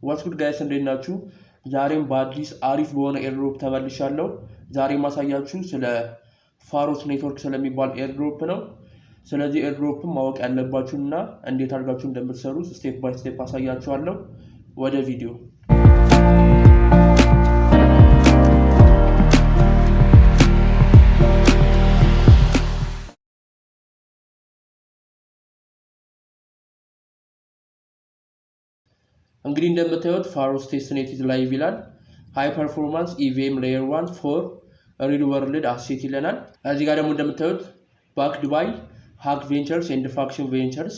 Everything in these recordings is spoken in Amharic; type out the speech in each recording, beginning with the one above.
ዋትስ ጉድ ጋይስ እንዴት ናችሁ? ዛሬም በአዲስ አሪፍ በሆነ ኤርድሮፕ ተመልሻለሁ። ዛሬ ማሳያችሁ ስለ ፋሮስ ኔትወርክ ስለሚባል ኤርድሮፕ ነው። ስለዚህ ኤርድሮፕም ማወቅ ያለባችሁና እንዴት አድርጋችሁ እንደምትሰሩ ስቴፕ ባይ ስቴፕ አሳያችኋለሁ። ወደ ቪዲዮ እንግዲህ እንደምታዩት ፋሮስ ቴስትኔት ኢዝ ላይቭ ይላል። ሃይ ፐርፎርማንስ ኢቪኤም ሌየር 1 ፎር ሪል ወርልድ አሴት ይለናል። እዚህ ጋር ደግሞ እንደምታዩት ባክድ ባይ ሃክ ቬንቸርስ ኤንድ ፋክሽን ቬንቸርስ፣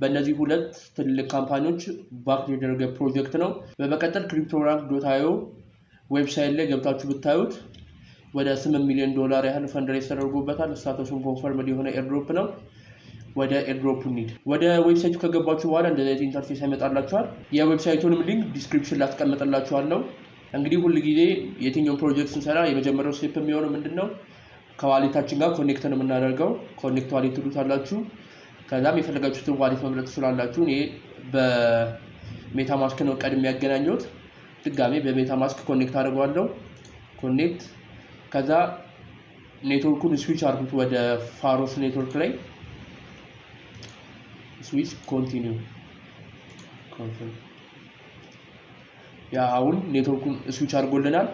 በእነዚህ ሁለት ትልቅ ካምፓኒዎች ባክድ የተደረገ ፕሮጀክት ነው። በመቀጠል cryptorank.io ዌብሳይት ላይ ገብታችሁ ብታዩት ወደ $8 ሚሊዮን ያህል ፈንድሬዝ ተደርጎበታል። ስታተሱን ኮንፈርምድ የሆነ ኤርድሮፕ ነው። ወደ ኤርድሮፕ እንሂድ። ወደ ዌብሳይቱ ከገባችሁ በኋላ እንደዚህ አይነት ኢንተርፌስ ያመጣላችኋል። የዌብሳይቱንም ሊንክ ዲስክሪፕሽን ላስቀምጥላችኋለሁ። እንግዲህ ሁል ጊዜ የትኛውን ፕሮጀክት ስንሰራ የመጀመሪያው ስቴፕ የሚሆነው ምንድነው? ከዋሌታችን ጋር ኮኔክት ነው የምናደርገው። ኮኔክት ዋሌት ትሉታላችሁ። ከዛም የፈለጋችሁትን ዋሌት መምረጥ ትችላላችሁ። እኔ በሜታማስክ ነው ቀድሜ ያገናኘሁት። ድጋሜ በሜታማስክ ኮኔክት አድርገዋለሁ። ኮኔክት፣ ከዛ ኔትወርኩን ስዊች አድርጉት ወደ ፋሮስ ኔትወርክ ላይ ስዊች ኮንቲኒው ኮንፈርም። ያ አሁን ኔትወርኩን ስዊች አድርጎልናል።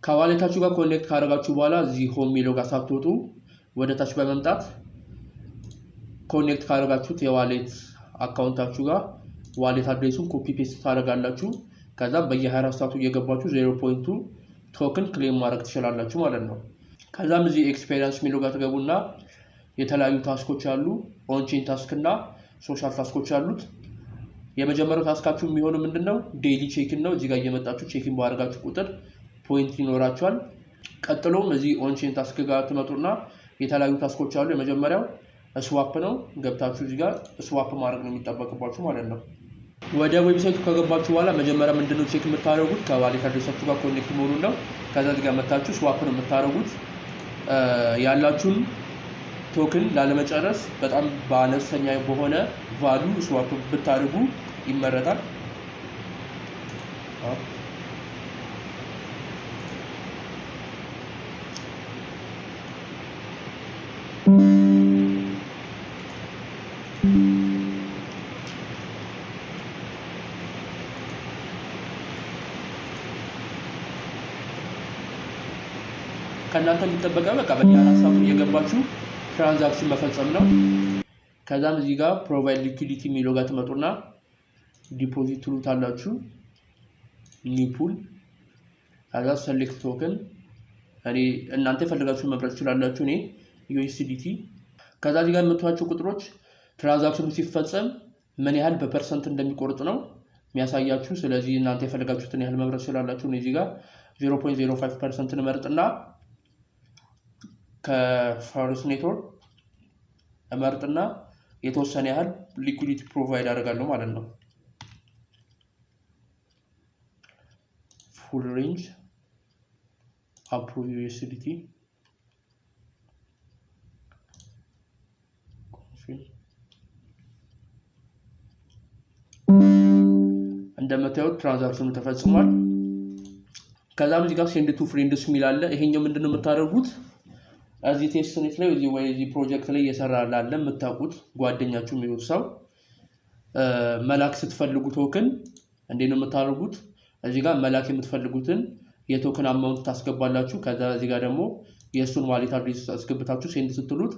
ከዋሌታችሁ ጋር ኮኔክት ካደረጋችሁ በኋላ እዚህ ሆም ሚለው ጋር ሳትወጡ ወደ ታች በመምጣት ኮኔክት ካደረጋችሁት የዋሌት አካውንታችሁ ጋር ዋሌት አድሬሱን ኮፒ ፔስት ታደርጋላችሁ። ከዛ በየ24 ሰዓቱ እየገባችሁ 0.2 ቶክን ክሌም ማድረግ ትችላላችሁ ማለት ነው። ከዛም እዚህ ኤክስፔሪየንስ ሚለው ጋር ትገቡና የተለያዩ ታስኮች አሉ። ኦንቼን ታስክ እና ሶሻል ታስኮች አሉት። የመጀመሪያው ታስካችሁ የሚሆነው ምንድነው? ዴይሊ ቼክን ነው። እዚህ ጋር እየመጣችሁ ቼክን ባደረጋችሁ ቁጥር ፖይንት ይኖራችኋል። ቀጥሎም እዚህ ኦንቼን ታስክ ጋር ትመጡና የተለያዩ ታስኮች አሉ። የመጀመሪያው ስዋፕ ነው። ገብታችሁ እዚህ ጋር ስዋፕ ማድረግ ነው የሚጠበቅባችሁ ማለት ነው። ወደ ዌብሳይቱ ከገባችሁ በኋላ መጀመሪያ ምንድነው ቼክ የምታደርጉት? ከዋሌት አድሬሳችሁ ጋር ኮኔክት መሆኑን ነው። ከዛ እዚህ ጋር መታችሁ ስዋፕ ነው የምታደርጉት። ያላችሁን ቶክን ላለመጨረስ በጣም በአነስተኛ በሆነ ቫሉ ስዋፕ ብታደርጉ ይመረጣል። ከእናንተ የሚጠበቀው በቃ በየአራት ሰዓቱ እየገባችሁ ትራንዛክሽን መፈጸም ነው። ከዛም እዚህ ጋር ፕሮቫይድ ሊኩዊዲቲ የሚለው ጋር ትመጡና ዲፖዚት ትሉታላችሁ። ኒፑል፣ ከዛ ሰሌክት ቶክን፣ እናንተ የፈለጋችሁን መምረጥ ትችላላችሁ። እኔ USDT። ከዛ እዚህ ጋር የምትዋቸው ቁጥሮች ትራንዛክሽኑ ሲፈጸም ምን ያህል በፐርሰንት እንደሚቆርጥ ነው የሚያሳያችሁ። ስለዚህ እናንተ የፈለጋችሁትን ያህል መምረጥ ትችላላችሁ። እኔ እዚህ ጋር 0.05% እንመርጥና ከፋሮስ ኔትወርክ እመርጥና የተወሰነ ያህል ሊኩዊዲቲ ፕሮቫይድ አደርጋለሁ ማለት ነው። ፉል ሬንጅ አፕሩቭ USDT እንደምታዩት ትራንዛክሽኑ ተፈጽሟል። ከዛም እዚህ ጋር ሴንድ ቱ ፍሬንድስ የሚል አለ። ይሄኛው ምንድነው የምታደርጉት? እዚህ ቴስትኔት ላይ እዚህ ፕሮጀክት ላይ እየሰራ ላለ የምታውቁት ጓደኛችሁ የሚሆን ሰው መላክ ስትፈልጉ ቶክን እንዴት ነው የምታደርጉት? እዚህ ጋር መላክ የምትፈልጉትን የቶክን አማውንት ታስገባላችሁ። ከዛ እዚህ ጋር ደግሞ የእሱን ዋሌት አድሬስ አስገብታችሁ ሴንድ ስትሉት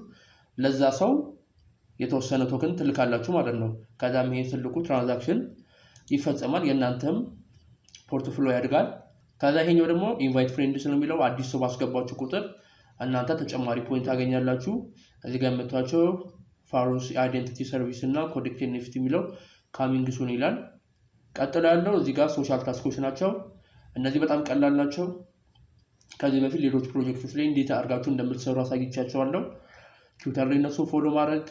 ለዛ ሰው የተወሰነ ቶክን ትልካላችሁ ማለት ነው። ከዛም ይሄ ትልቁ ትራንዛክሽን ይፈጸማል። የእናንተም ፖርትፎሊዮ ያድጋል። ከዛ ይሄኛው ደግሞ ኢንቫይት ፍሬንድስ ነው የሚለው አዲስ ሰው ባስገባችሁ ቁጥር እናንተ ተጨማሪ ፖይንት ታገኛላችሁ። እዚህ ጋር የምታዩቸው ፋሮስ አይደንቲቲ ሰርቪስ እና ኮኔክት NFT የሚለው ካሚንግ ሱን ይላል። ቀጥሎ ያለው እዚህ ጋር ሶሻል ታስኮች ናቸው። እነዚህ በጣም ቀላል ናቸው። ከዚህ በፊት ሌሎች ፕሮጀክቶች ላይ እንዴት አድርጋችሁ እንደምትሰሩ አሳይቻችኋለሁ። ትዊተር ላይ እነሱ ፎሎ ማድረግ፣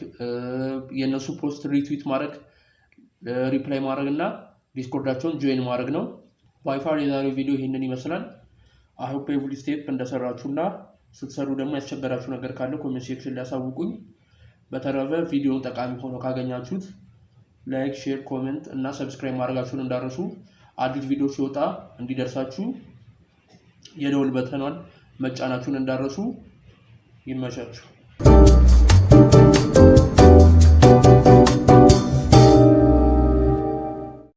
የእነሱ ፖስት ሪትዊት ማድረግ፣ ሪፕላይ ማድረግ እና ዲስኮርዳቸውን ጆይን ማድረግ ነው። ባይፋር የዛሬው ቪዲዮ ይሄንን ይመስላል። አይ ሆፕ ኤቭሪ ስቴፕ እንደሰራችሁና ስትሰሩ ደግሞ ያስቸገራችሁ ነገር ካለ ኮሜንት ሴክሽን ላይ ያሳውቁኝ። በተረፈ ቪዲዮውን ጠቃሚ ሆኖ ካገኛችሁት ላይክ፣ ሼር፣ ኮሜንት እና ሰብስክራይብ ማድረጋችሁን እንዳትረሱ። አዲስ ቪዲዮ ሲወጣ እንዲደርሳችሁ የደወል በተኗን መጫናችሁን እንዳረሱ። ይመቻችሁ።